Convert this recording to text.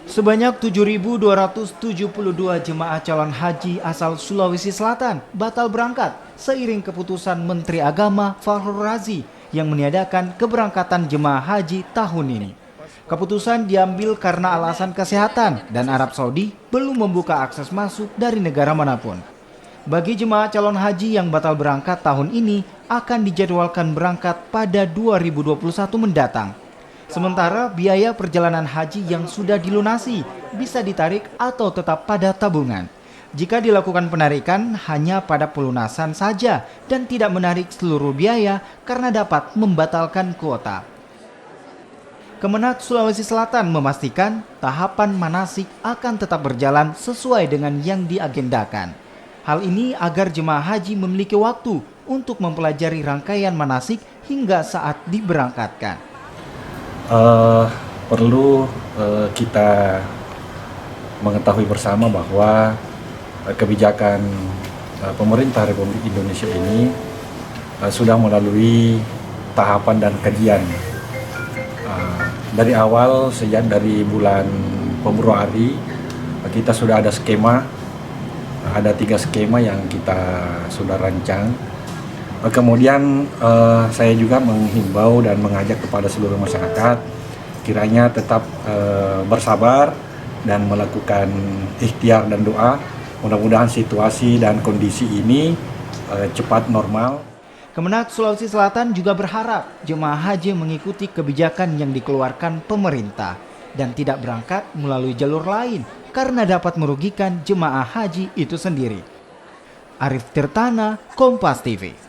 Sebanyak 7.272 jemaah calon haji asal Sulawesi Selatan batal berangkat seiring keputusan Menteri Agama Fahru Razi yang meniadakan keberangkatan jemaah haji tahun ini. Keputusan diambil karena alasan kesehatan dan Arab Saudi belum membuka akses masuk dari negara manapun. Bagi jemaah calon haji yang batal berangkat tahun ini akan dijadwalkan berangkat pada 2021 mendatang. Sementara biaya perjalanan haji yang sudah dilunasi bisa ditarik atau tetap pada tabungan. Jika dilakukan penarikan hanya pada pelunasan saja dan tidak menarik seluruh biaya karena dapat membatalkan kuota. Kemenag Sulawesi Selatan memastikan tahapan manasik akan tetap berjalan sesuai dengan yang diagendakan. Hal ini agar jemaah haji memiliki waktu untuk mempelajari rangkaian manasik hingga saat diberangkatkan. Perlu kita mengetahui bersama bahwa kebijakan pemerintah Republik Indonesia ini sudah melalui tahapan dan kajian. Dari awal, sejak dari bulan Februari, kita sudah ada skema, ada 3 skema yang kita sudah rancang. Kemudian saya juga menghimbau dan mengajak kepada seluruh masyarakat kiranya tetap bersabar dan melakukan ikhtiar dan doa. Mudah-mudahan situasi dan kondisi ini cepat normal. Kemenag Sulawesi Selatan juga berharap jemaah haji mengikuti kebijakan yang dikeluarkan pemerintah dan tidak berangkat melalui jalur lain karena dapat merugikan jemaah haji itu sendiri. Arif Tirtana, Kompas TV.